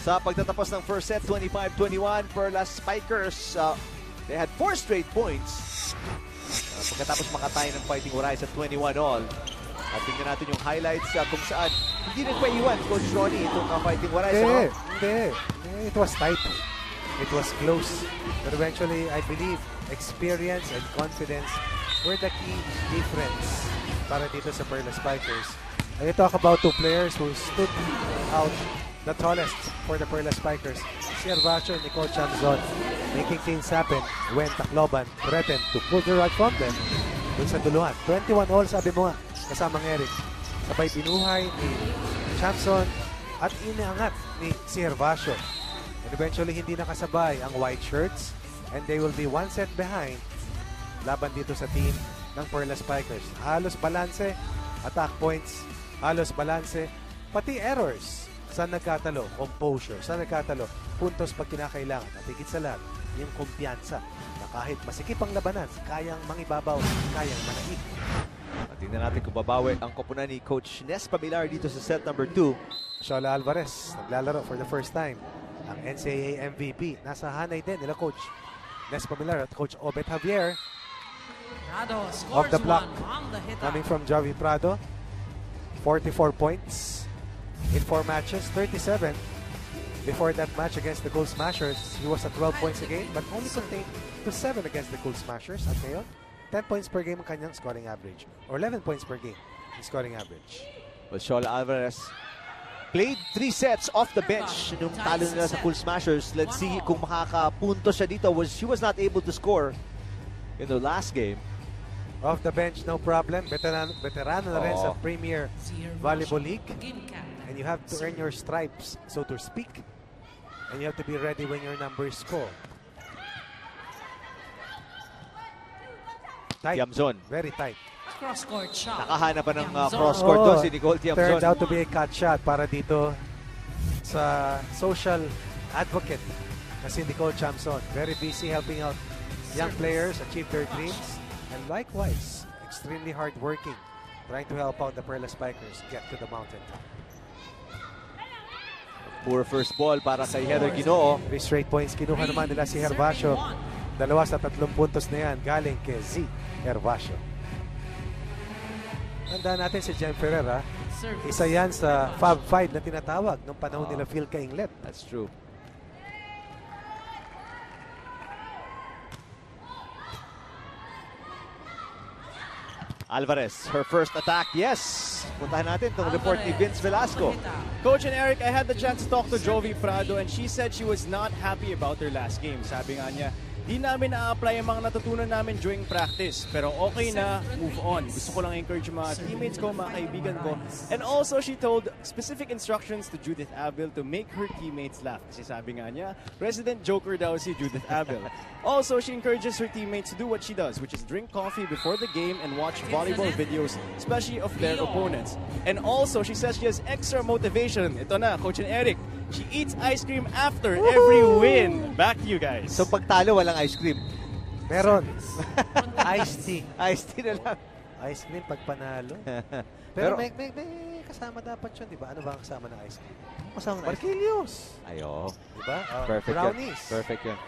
Sa pagtatapos ng first set, 25-21, Perlas Spikers, they had 4 straight points. Pagkatapos makatay ng Fighting Warriors at 21-all. At tingnan natin yung highlights kung saan hindi rin paiwan, Coach Ronnie, itong Fighting Warriors. Hindi. It was tight. It was close. But eventually, I believe, experience and confidence were the key difference para dito sa Perlas Spikers. I talk about 2 players who stood out the tallest for the Perlas Spikers. Si Hervacio and Nicole Chamzon, making things happen when Tacloban threatened to pull the rug from them dun sa duluhan. 21-all, sabi mo nga, kasamang Eric. Sabay binuhay ni Chamzon at inaangat ni si Hervacio. And eventually, hindi nakasabay ang white shirts and they will be 1 set behind laban dito sa team ng Perlas Spikers. Halos balanse, attack points, halos balanse, pati errors. Saan nagkatalo? Composure. Saan nagkatalo? Puntos pag kinakailangan. At higit sa lahat, yung kumpiyansa na kahit masikip ang labanan, kayang mangibabaw, kayang manaig. At tingnan natin kung babawi ang koponan ni Coach Nes Pamilar dito sa set number 2. Shola Alvarez, naglalaro for the first time. Ang NCAA MVP. Nasa hanay din nila Coach Nes Pamilar at Coach Obet Javier. Off the block, coming from Javi Prado. 44 points in 4 matches, 37. Before that match against the Gold Smashers, he was at 12 points a game, but only contained to 7 against the Gold Smashers. At ngayon, 10 points per game ang kanyang scoring average, or 11 points per game in scoring average. Well, Shola Alvarez played 3 sets off the bench nung talo nila sa Gold Smashers. Let's see kung makakapunto siya dito. She was not able to score in the last game. Off the bench, no problem. Veterano na rin sa Premier Volleyball League. And you have to earn your stripes, so to speak. And you have to be ready when your numbers score. Tight. Tiamzon. Very tight. Cross-court shot. Nakahanap pa ng cross-court doon si Nicole Tiamzon. Turned out to be a cut shot para dito sa social advocate na si Nicole Chamzon. Very busy helping out young players achieve their dreams. And likewise, extremely hard-working, trying to help out the Perlas Spikers get to the mountain. Poor first ball para kay Heather Ginoo. 3 straight points kinuha naman nila si Hervacio. 2 sa 3 puntos na yan galing kay Z Hervacio. Tandaan natin si Jen Ferreira. Isa yan sa Fab 5 na tinatawag nung panahon nila Phil Kainglet. That's true. Alvarez, her first attack, yes! Puntahan natin itong report ni Vince Velasco. Coach and Eric, I had the chance to talk to Jovi Prado and she said she was not happy about her last game. Sabi nga niya, di namin na-apply ang mga natutunan namin during practice. Pero okay na, move on. Gusto ko lang encourage yung mga teammates ko, mga kaibigan ko. And also, she told specific instructions to Judith Abel to make her teammates laugh. Kasi sabi nga niya, resident joker daw si Judith Abel. Also, she encourages her teammates to do what she does, which is drink coffee before the game and watch volleyball videos, especially of their opponents. And also, she says she has extra motivation. Ito na, Coach and Eric. She eats ice cream after every win. Back to you guys. So pag talo, walang ice cream? Meron. Iced tea. Iced tea na lang. Ice cream pag panalo. Pero may kasama dapat yun, di ba? Ano ba ang kasama ng ice cream? Kasama ng Barquillos. Ayo. Di ba? Perfect Brownies. Yun. Perfect yun.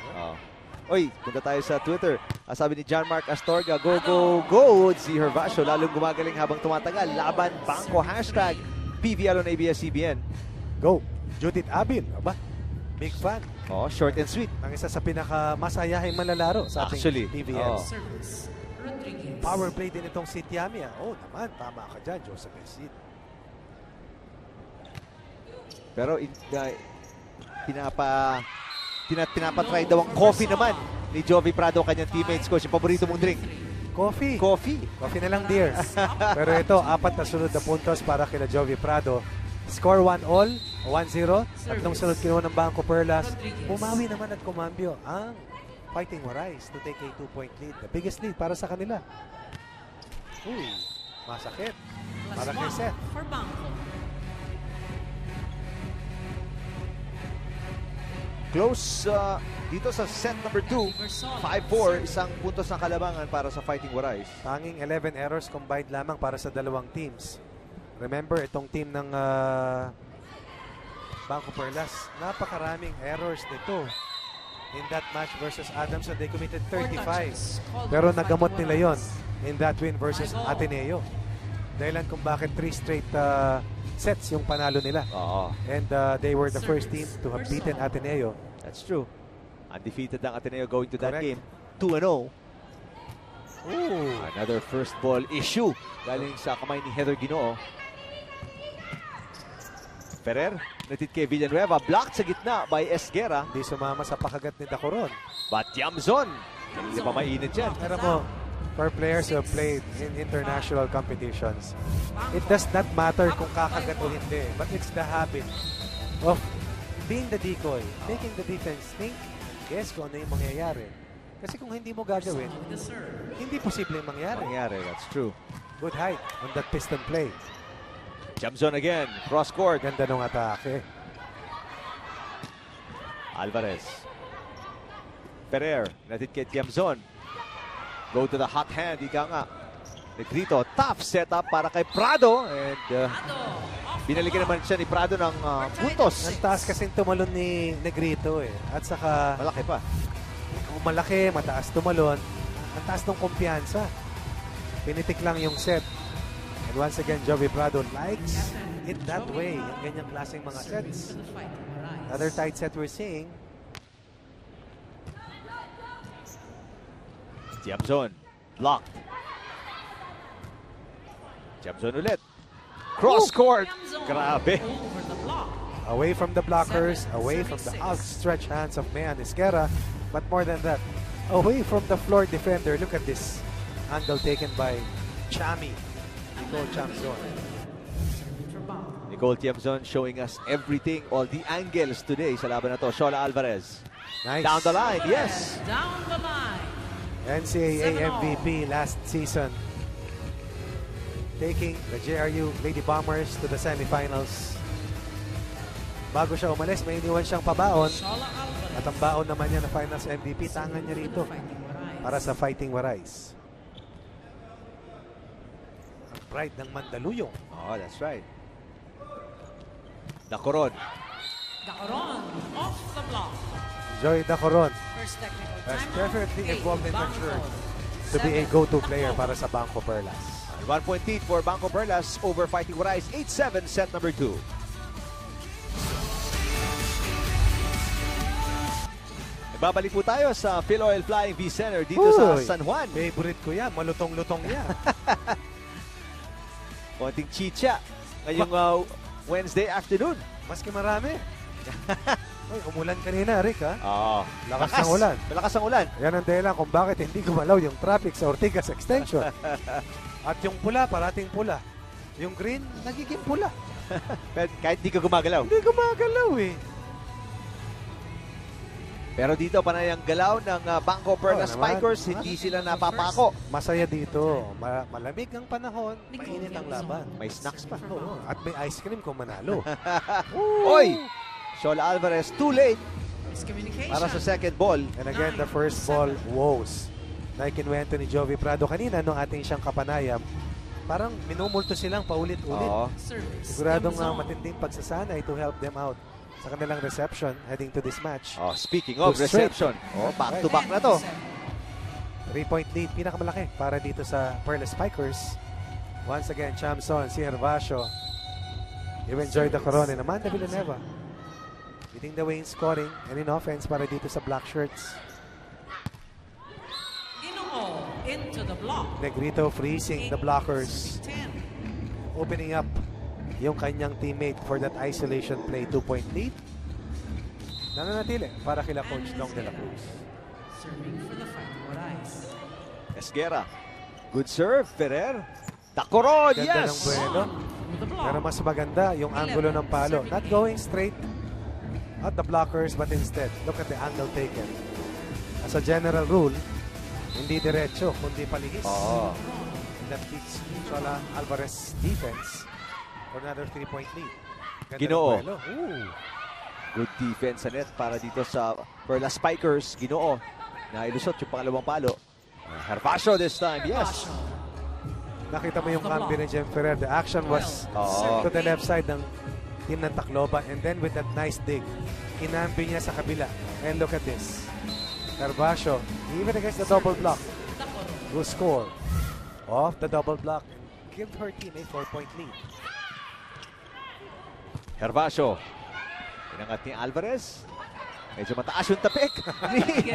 Oy, punta tayo sa Twitter. Sabi ni John Mark Astorga, go, go, go! Si Hervacio, lalong gumagaling habang tumatagal. Laban, BanKo, hashtag PVL on ABS-CBN. Go! Judith Abel, aba? Big fan. Short and sweet. Ang isa sa pinakamasayahing manlalaro sa ating PVL. Power play din itong si Tiamia. Naman, tama ka dyan, Joseph Esid. Pero pinapatry daw ang coffee naman ni Jovi Prado, kanyang teammates ko. Yung paborito mong drink. Coffee. Coffee. Coffee na lang, dears. Pero ito, 4 na sunod na puntos para kila Jovi Prado. Score 1-all, 1-0. At nung sunod kinuha ng BanKo-Perlas, bumawi naman at kumambyo ang Fighting Warriors to take a 2-point lead. The biggest lead para sa kanila. Uy, masakit. Para kay Seth. Close dito sa set number 2. 5-4, isang puntos ng kalabangan para sa Fighting Warriors. Tanging 11 errors combined lamang para sa dalawang teams. Remember, itong team ng BanKo-Perlas, napakaraming errors nito. In that match versus Adamson, they committed 35. Pero nagamot nila yon in that win versus Ateneo. Dahilan kung bakit 3 straight sets yung panalo nila. And they were the first team to have beaten Ateneo. That's true. Undefeated ang Ateneo going to that Correct. game. 2-0. Ooh. Another first ball issue. Galing sa kamay ni Heather Ginoo. Ferrer, natid kay Villanueva. Blocked sa gitna by Esguerra. Hindi sumama sa pakagat ni Dacoron. But Yamzon. Hindi pa mainit yan. Pero mo, for players who have played in international competitions, it does not matter kung kakagat o hindi. But it's the habit of being the decoy, making the defense think, guess kung ano yung mangyayari. Kasi kung hindi mo gagawin, hindi posibleng mangyari. That's true. Good height on that piston play. Yamzon again. Cross court. Ganda ng atake. Alvarez. Ferrer, natid kay Yamzon. Go to the hot hand. Ika nga. Negrito, tough setup para kay Prado. And binalikan naman siya ni Prado ng puntos. Ang taas kasing tumalon ni Negrito eh. At saka, Malaki pa. kung malaki, mataas tumalon, ang taas ng kumpiyansa. Pinitik lang yung set. And once again, Jovi Prado likes it that way. Yung ganyang klaseng mga sets. Another tight set we're seeing. Yamzon, blocked. Yamzon ulit. Cross court. Grabe. Away from the blockers, away from the outstretched hands of Mayan Esguerra. But more than that, away from the floor defender. Look at this angle taken by Chami. Nicole Chamzon. Nicole Tiamzon showing us everything, all the angles today sa laban na to. Shola Alvarez. Nice. Down the line, yes. Down the line. NCAA MVP last season. Taking the JRU Lady Bombers to the semifinals. Bago siya umalis, may iniwan siyang pabaon. At ang baon naman niya na finals MVP, tangan niya rito para sa Fighting Warais. Ang pride ng Mandaluyong. Oh, that's right. Dacoron. Dacoron off the block. Joy Dacoron First technical has timeout. definitely evolved and matured BanKo. to be a go-to player para sa BanKo-Perlas. 1-point lead for BanKo-Perlas over Fighting Warais. 8-7 set number 2. Babalik po tayo sa Philoil Flying V Center dito sa Uy, San Juan. Favorite ko yan, malutong-lutong yan. Konting chicha ngayong Wednesday afternoon. Maski marami. Ay, umulan kanina, Rick, ha? Lakas ng ulan. Malakas ang ulan. Yan ang dahilan kung bakit hindi gumalaw yung traffic sa Ortigas Extension. At yung pula, parating pula. Yung green, nagiging pula. Kahit di ka gumagalaw. Hindi gumagalaw eh. Pero dito, panay ang galaw ng BanKo-Perlas Spikers. Hindi sila napapako. Masaya dito. Malamig ang panahon, mainit ang laban. May snacks pa. Oo. At may ice cream kung manalo. Oy! Shola Alvarez, too late Miscommunication. para sa second ball. And again, the first ball woes. Na ikinuwento ni Jovi Prado kanina nung ating siyang kapanayam. Parang minumulto silang paulit-ulit. Oo. Service. Siguradong Yamzon. matinding pagsasanay to help them out sa kanilang reception heading to this match. Speaking of Two straight. reception, back-to-back na to. 3-point lead, pinakamalaki para dito sa Perlas Spikers. Once again, Chamson, si Hervasio, even Joy Dacoron and Amanda Villanueva leading the way in scoring and in offense para dito sa Black Shirts. Ginoo into the block. Negrito freezing the blockers, 10. opening up yung kanyang teammate for that isolation play. 2-point lead. Nananatili para kila Coach Dong de la Cruz. Serving for the Fighting Warais. Esguerra. Good serve, Ferrer. Dacoron, Ganda ng yes! buwelo. With the block. Pero mas maganda yung angulo ng palo. Not going straight at the blockers, but instead, look at the angle taken. As a general rule, hindi diretso, kundi palihis. That keeps Chola Alvarez defense for another 3-point lead. Ganda ng Ginoo. buwelo. Ooh. Good defense sa net para dito sa Perlas Spikers. Ginoo. Nailusot yung pangalawang palo. Hervasio this time, yes! Nakita mo yung cambio ni Jem Ferrer. The action was to the left side ng team ng Tacloban. And then with that nice dig, kinambi niya sa kabila. And look at this. Herbacio, even against the double block, will score off the double block and give her team a 4-point lead. Herbacio. Inangat ni Alvarez. Medyo mataas yung tapik ni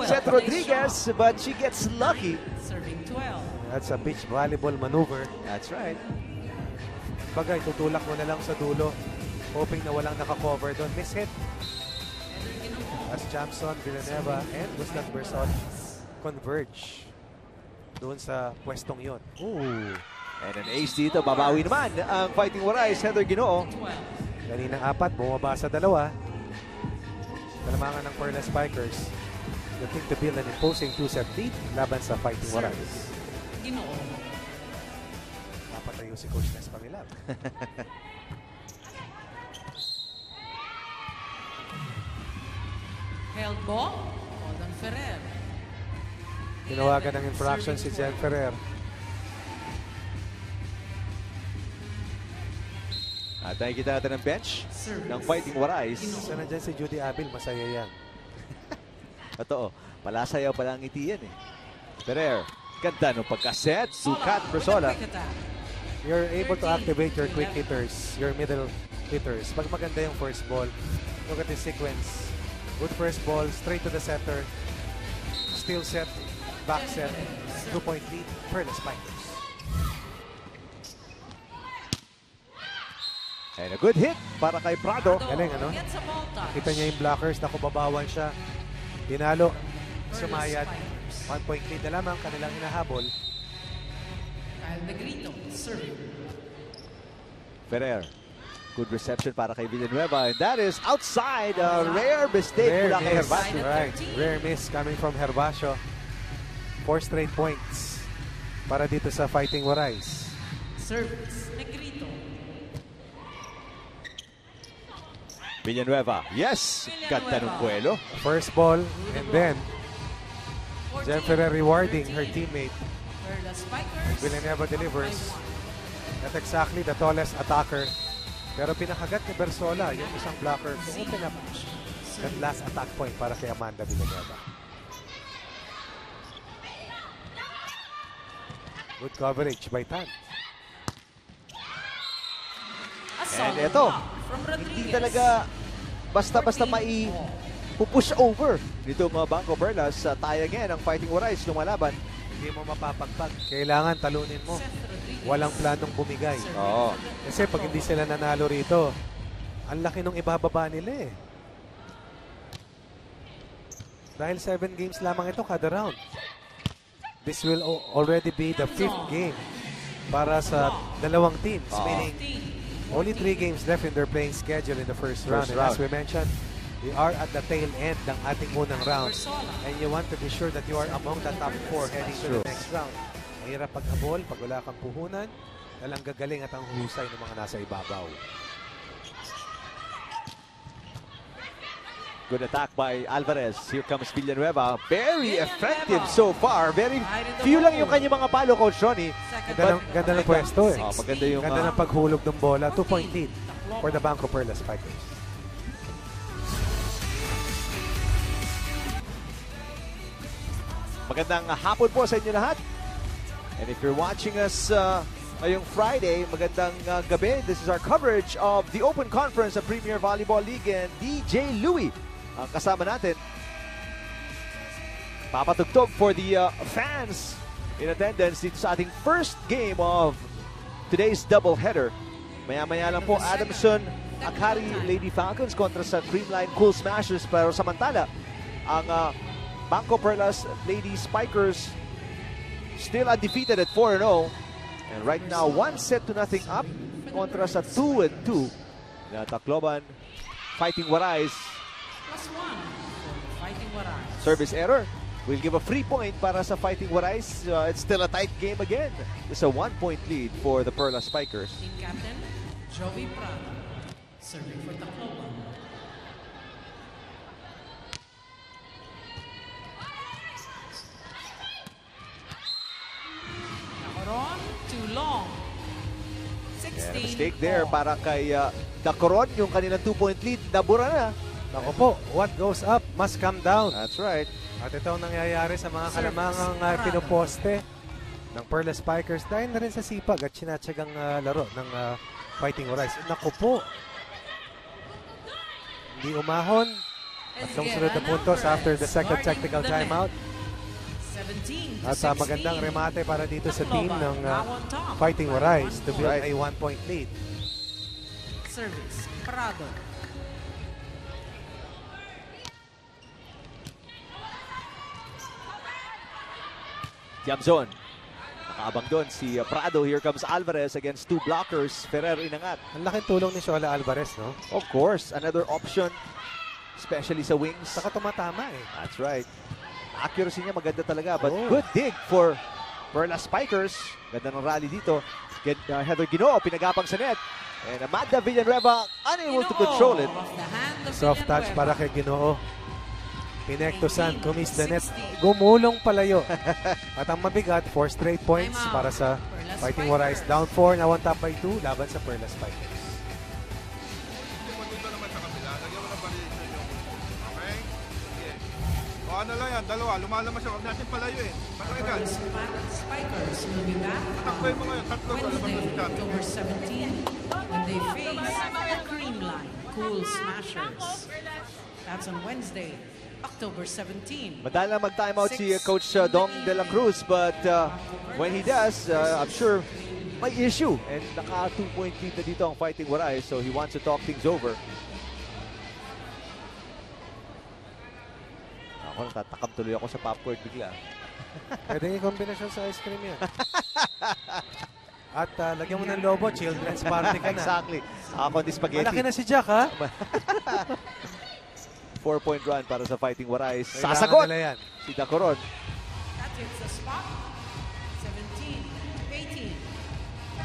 Seth Rodriguez, but she gets lucky. Serving 12. That's a beach volleyball maneuver. That's right. Bagay, tutulak mo na lang sa dulo, hoping na walang nakakover doon. Miss hit. As Jamson, Villanueva, and Guslan Bersol converge doon sa pwestong yun. Ooh. And an ace dito, babawi naman ang Fighting Warais, Heather Ginoo. Kanina 4, bumaba sa 2. Kalamangan ng Perlas Spikers looking to build an imposing 2-set lead laban sa Fighting Warais. Ginoo. Napatayo si Coach Nes Pamilab. Held ball. Oldan Ferrer. Tinawagan ng infraction si Jen Ferrer. At nakikita natin ang bench ng Fighting Warais. Isa na dyan si Judy Abil, masaya yan. Totoo, palasayaw pala ang ngiti yan eh. Ferrer, ganda nung pagkaset. Sukat, Persola. You're able to activate your quick hitters, your middle hitters. Pag maganda yung first ball, look at the sequence. Good first ball, straight to the center. Still set, back set, 2-point lead, Perlas Spikers. And a good hit para kay Prado. Galing, ano? Kita niya yung blockers na kumabawan siya. Tinalo, sumayad. 1-point lead na lamang kanilang hinahabol. Kyle Negrito serving. Ferrer. Good reception para kay Villanueva. And that is outside. A rare mistake mula kay Herbacio. Right. Rare miss coming from Herbacio. 4 straight points para dito sa Fighting Warais. Service Negrito. Villanueva. Yes! Ganda ng puelo. First ball and then Jen Ferrer rewarding her teammate. Perlas Spikers. Villanueva delivers. Not exactly the tallest attacker. Pero pinakagat ni Bersola yung isang blocker to open up that last attack point para kay Amanda Villanueva. Good coverage by Tan. And ito, hindi talaga basta-basta push over dito mga BanKo-Perlas. Tayang yan ang Fighting Warais lumalaban. Hindi mo mapapagpag. Kailangan talunin mo. Walang planong bumigay. Oo. Kasi pag hindi sila nanalo rito, ang laki nung ibababa nila eh. Dahil 7 games lamang ito kada round. This will already be the 5th game para sa dalawang teams. Meaning, only 3 games left in their playing schedule in the first round. And as we mentioned, we are at the tail end ng ating unang round. And you want to be sure that you are among the top 4 heading to the next round. Mahirap pag-habol, pag wala kang puhunan, talang gagaling at ang husay ng mga nasa ibabaw. Good attack by Alvarez. Here comes Villanueva. Very effective so far. Very few lang yung kanyang mga palo, Coach Ronnie. Ganda ng pwesto eh. Maganda yung ganda ng paghulog ng bola. 2-point lead for the BanKo-Perlas Spikers. Magandang hapon po sa inyo lahat. And if you're watching us ngayong Friday, magandang gabi. This is our coverage of the Open Conference of Premier Volleyball League, and DJ Louie ang kasama natin. Papatugtog for the fans in attendance dito sa ating first game of today's doubleheader. Maya-maya lang po, Adamson Akari Lady Falcons kontra sa Creamline Cool Smashers. Pero samantala, ang BanKo-Perlas Lady Spikers still undefeated at 4-0. And right now, 1-0 up kontra sa 2-2 na Tacloban Fighting Warais. +1 Fighting Warais. Service error. We'll give a free point para sa Fighting Warais. It's still a tight game again. It's a 1-point lead for the Perlas Spikers. Team captain, Jovi Prado. Serving for Tacloban. Nakoron, too long. 6 Yeah, mistake there para kay Dacoron, yung kanilang 2-point lead, nabura na. Naku po, what goes up must come down. That's right. At ito ang nangyayari sa mga kalamangang pinuposte ng Perlas Spikers dahil na rin sa sipag at sinatsagang laro ng Fighting Horizon. Naku po, hindi umahon. At ang sunod na puntos after the second technical timeout. At magandang remate para dito sa team ng Fighting Horizon to build a 1-point lead. Service, Prado. Tiamzon. Nakaabang doon si Prado. Here comes Alvarez against 2 blockers. Ferrer inangat. Ang laking tulong ni Shola Alvarez, no? Of course, another option. Especially sa wings. Saka tumatama eh. That's right. Accuracy niya maganda talaga. But good dig for Perlas Spikers. Ganda ng rally dito. Heather Ginoo, pinagapang sa net. And Amanda Villanueva unable to control it. Soft touch para kay Ginoo. Pinektosan, kumis the net. Gumulong palayo. At ang mabigat, 4 straight points para sa Fighting Horizon. Down 4, now on top by 2, laban sa Perlas Spikers. O ano lang yan, dalawa, lumalamas siya, huwag natin palayo eh. Patakigan. Spikers will be back Takboy mo ngayon, tatlo sa labas na si Dami. October 17 when they face the Creamline Cool Smashers. That's on Wednesday, October 17. Madali na mag-timeout si Coach Dong De La Cruz, but when he does, I'm sure may issue. And naka 2-point lead na dito ang Fighting Horizon, so he wants to talk things over. Ako, natatakam tuloy ako sa popcorn bigla. Pwede yung kombinasyon sa ice cream yan. At lagyan mo ng lobo, children's party ka na. Exactly. Ako di spaghetti. Malaki na si Jack, ha? 4-point run para sa Fighting Horizon. Kailangan Sasagot nila yan. si Dacoron. That hits the spot. 17-18.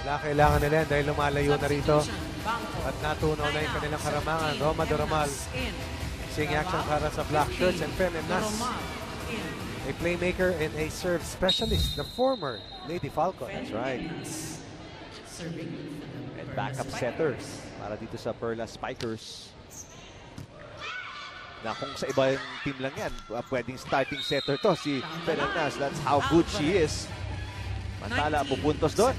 Kailangan nila yan dahil lumalayo na rito. BanKo. At natunaw na yung kanilang karamangan. Roma Doromal. Seeing action para sa black shirts and Femenas. A playmaker and a serve specialist, the former Lady Falcon. That's right. And backup setters para dito sa Perlas Spikers. Na kung sa iba yung team lang yan, pwedeng starting setter to si Femenas. That's how good she is. Mantala, pupuntos doon.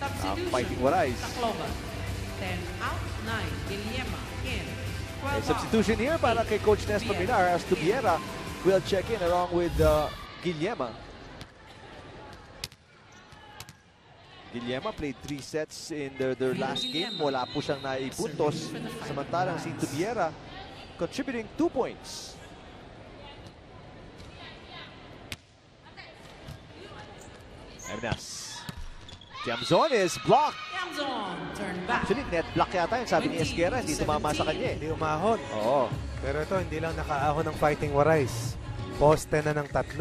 Ang Fighting Horizon. Tacloban. 10 out, 9. Guillema in. A substitution here para kay Coach Nestor Minar as Tubiera will check in along with Guillema. Guillema played 3 sets in their last game. Wala po siyang naipuntos. Samantalang si Tubiera contributing 2 points. Emnas. Tiamzon is blocked. Tiamzon, turn back. Actually, net block yata yun. Sabi ni Esquera, hindi tumama sa kanya. Hindi umahon. Oo. Pero ito, hindi lang nakaahon ng Fighting Horizon. Poste na ng 3.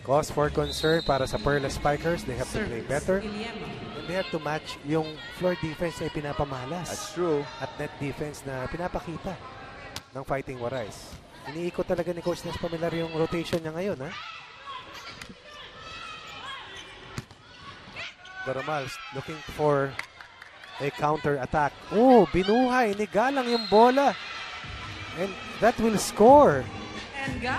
Cause for concern para sa Perlas Spikers. They have to play better. And they have to match yung floor defense na ipinapamalas. That's true. At net defense na pinapakita ng Fighting Horizon. Iniikot talaga ni Coach Nes Pamilar yung rotation niya ngayon, ha? Doromal looking for a counter attack. Oh, binuhay ni Galang yung bola. And that will score.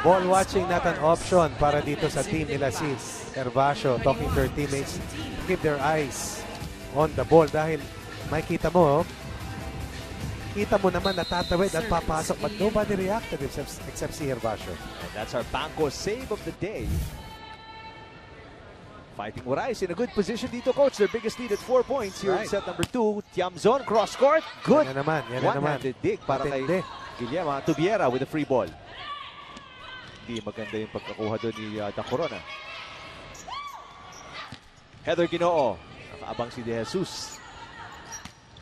Ball watching not an option para dito sa team nila si Herbacio talking to her teammates to keep their eyes on the ball dahil makita mo, kita mo naman natatawid at papasok but nobody reacted except si Herbacio. And that's our BanKo save of the day. Fighting Horizon in a good position dito, Coach. Their biggest lead at 4 points here in set number 2. Tiamzon, cross court. Good. Yan na naman. One-handed dig para kay Guillema. Tubiera with a free ball. Hindi maganda yung pagkakuha doon ni Dacorona. Heather Ginoo. Nakaabang si De Jesus.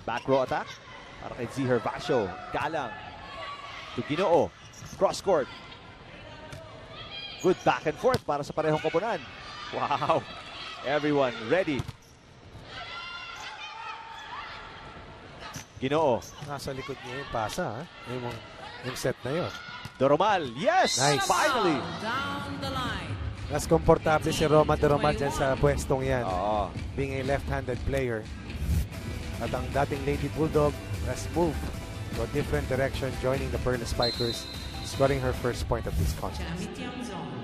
Back row attack para kay Z. Herbacio. Galang. To Ginoo. Cross court. Good back and forth para sa parehong koponan. Wow. Everyone ready. Ginoo. Nasa likod niya yung pasa, ha? Yung set na yun. Doromal. Yes! Nice. Finally! Down the line. Mas komportable si Roma de Roma dyan sa pwestong yan. Oo. Being a left-handed player. At ang dating Lady Bulldog has moved to a different direction, joining the Perlas Spikers, scoring her first point of this contest. Champion zone.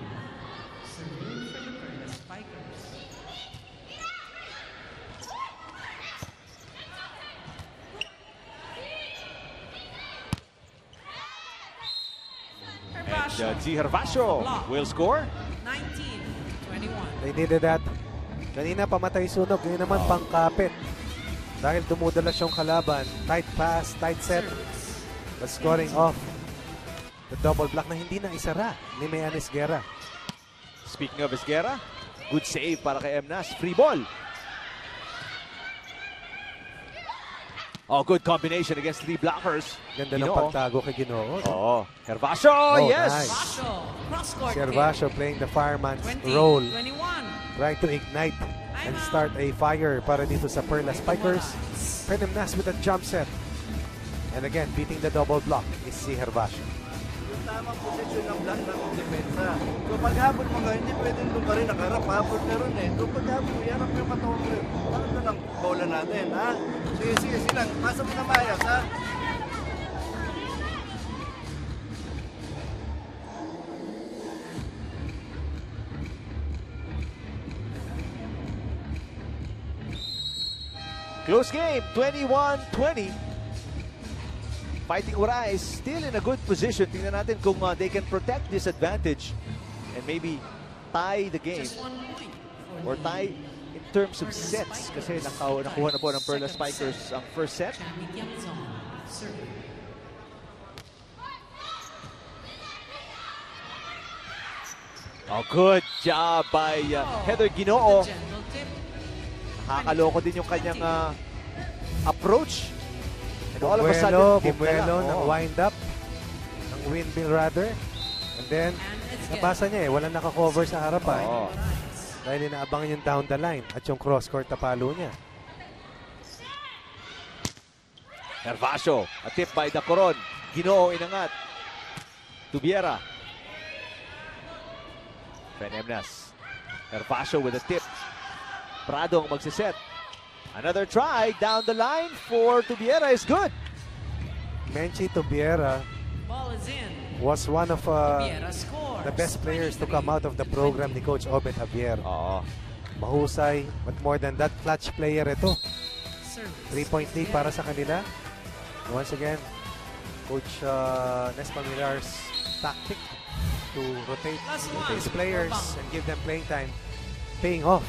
Serving for the Perlas Spikers. And G. Hervasio will score. 19-21. They needed that. Kanina pamatay sunog, ngayon naman pangkapit. Dahil dumudalas yung kalaban. Tight pass, tight set. But scoring off the double block na hindi na isara ni Mayan Esguerra. Speaking of Esguerra, good save para kay Emnas. Free ball. Oh, good combination against three blockers. Ganda ng Ginoo. pagtago kay Ginoo. Oh, Hervasio, yes! Nice. Hervasio, cross-court Si kick. Hervasio playing the fireman's role. 20-21. Trying to ignite and start a fire para dito sa Perlas Spikers. Emnas with a jump set. And again, beating the double block is si Hervasio. Yung tamang posisyon ng block ng depensa. So paghapon mo nga, hindi pwedeng doon pa rin nakaharap. Hapon na rin eh. So paghapon mo, yarap yung katawan mo. Bakit na lang bola natin, ha? Sige, sige, silang. Pasa mo na mayas, ha? Close game, 21-20. Fighting Uray is still in a good position. Tingnan natin kung they can protect this advantage and maybe tie the game Just 1 point or for the tie in terms of sets kasi nakuha na po ng Perlas Spikers ang first set. Champion zone. Serving. Oh, good job by Heather Ginoo. The gentle tip. Nakakaloko din yung kanyang approach. And all of a sudden, tip na lang. Bumuelo ng Oo. wind up, ng windmill rather. And then, And it's nabasa niya walang nakakover sa harapan. Oo. Dahil inaabangan yung down the line at yung cross-court na palo niya. Hervasio, a tip by Dacoron. Ginoo inangat. Tubiera. Emnas. Hervasio with a tip. Prado ang magsiset. Another try down the line for Tubiera is good. Menchi Tubiera Ball is in. was one of Viera scores. the best players to come out of the program ni Coach Obed Javier. Oo. Mahusay, but more than that, clutch player ito. Service. 3-point lead para sa kanila. Once again, Coach Nespa Millar's tactic to rotate his players and give them playing time, paying off.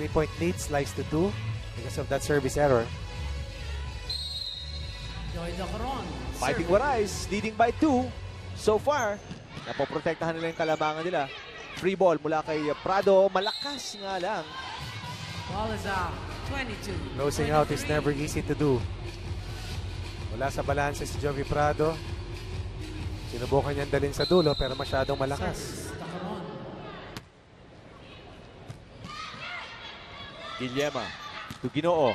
3-point lead, slice to 2 because of that service error. Joy Dacoron. Fighting Serving. Warais, leading by 2 so far. Napoprotektahan nila yung kalabangan nila. Free ball mula kay Prado. Malakas nga lang. Ball is out. 22. Closing out is never easy to do. Wala sa balanse si Jovi Prado. Sinubukan niyang dalhin sa dulo pero masyadong malakas. Service. Dacoron. Guillema to Ginoo.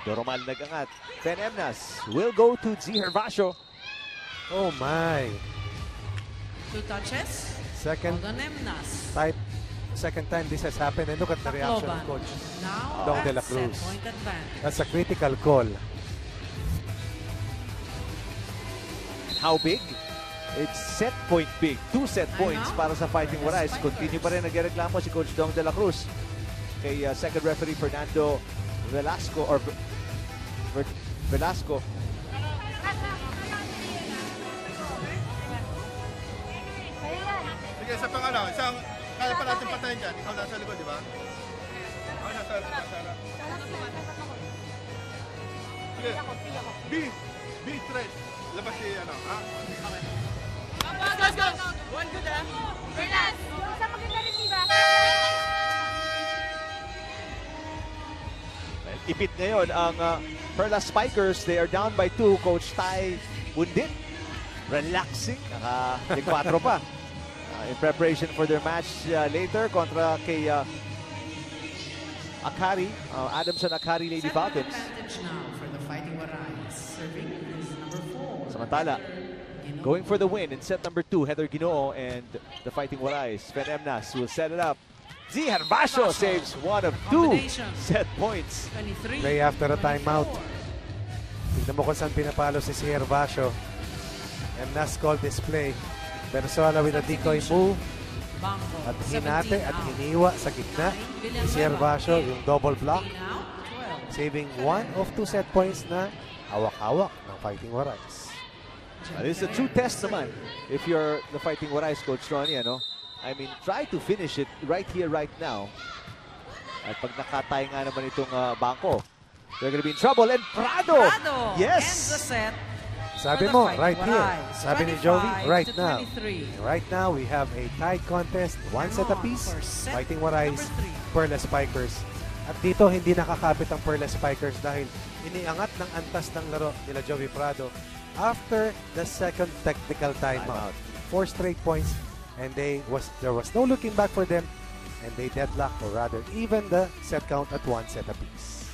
Doromal nag-angat. Emnas will go to G. Hervasio. Oh my. 2 touches. Second Emnas. second time this has happened and look at the reaction of Tacloban. Coach Now, Dong de la set Cruz. point advantage. That's a critical call. How big? It's set point big. 2 set points Timeout. para sa Fighting Warais. Continue pa rin nagreklamo si Coach Dong de la Cruz kay second referee Fernando Velasco or Velasco. Sige, sa pangalaw. Isang, kaya pa natin patayin dyan. Ikaw nasa likod, di ba? Ako nasa likod. Sige. B threat. Labas si ano, ha? Ipit ngayon ang Perlas Spikers. They are down by 2. Coach Tai Bundit relaxing. Naka-4 pa. In preparation for their match later kontra kay Akari, Adamson Akari Lady Set Falcons. advantage now for the Fighting Warais. Serving is number 4. Samantala, Going for the win in set number 2, Heather Ginoo and the Fighting Warais. Sven Emnas will set it up. Z Herbacio saves one of 2 set points. 23. Play after a timeout. Tignan mo kung saan pinapalo si Herbacio. Emnas called this play. Bersola with a decoy move. BanKo, At 17 hinate at out. hiniwa sa gitna. Si Herbacio yung double block. 15 out, 12. Saving 1 of 2 set points na hawak-hawak ng Fighting Warais. This is a true test naman. If you're the Fighting Warais, Coach Ronnie, ano? I mean, try to finish it right here, right now. At pag nakatay nga naman itong BanKo, they're gonna be in trouble. And Prado! Prado Yes! ends the set. Sabi for the mo, Fighting right here. Warais. Sabi ni Joey, 25 right to now. 23. Right now, we have a tied contest. 1 set On apiece. for set Fighting Warais, number 3. Perlas Spikers. At dito, hindi nakakapit ang Perlas Spikers dahil iniangat ng antas ng laro nila Joey Prado after the second technical timeout. 4 straight points, and there was no looking back for them, and they deadlocked, or rather even the set count at 1 set apiece.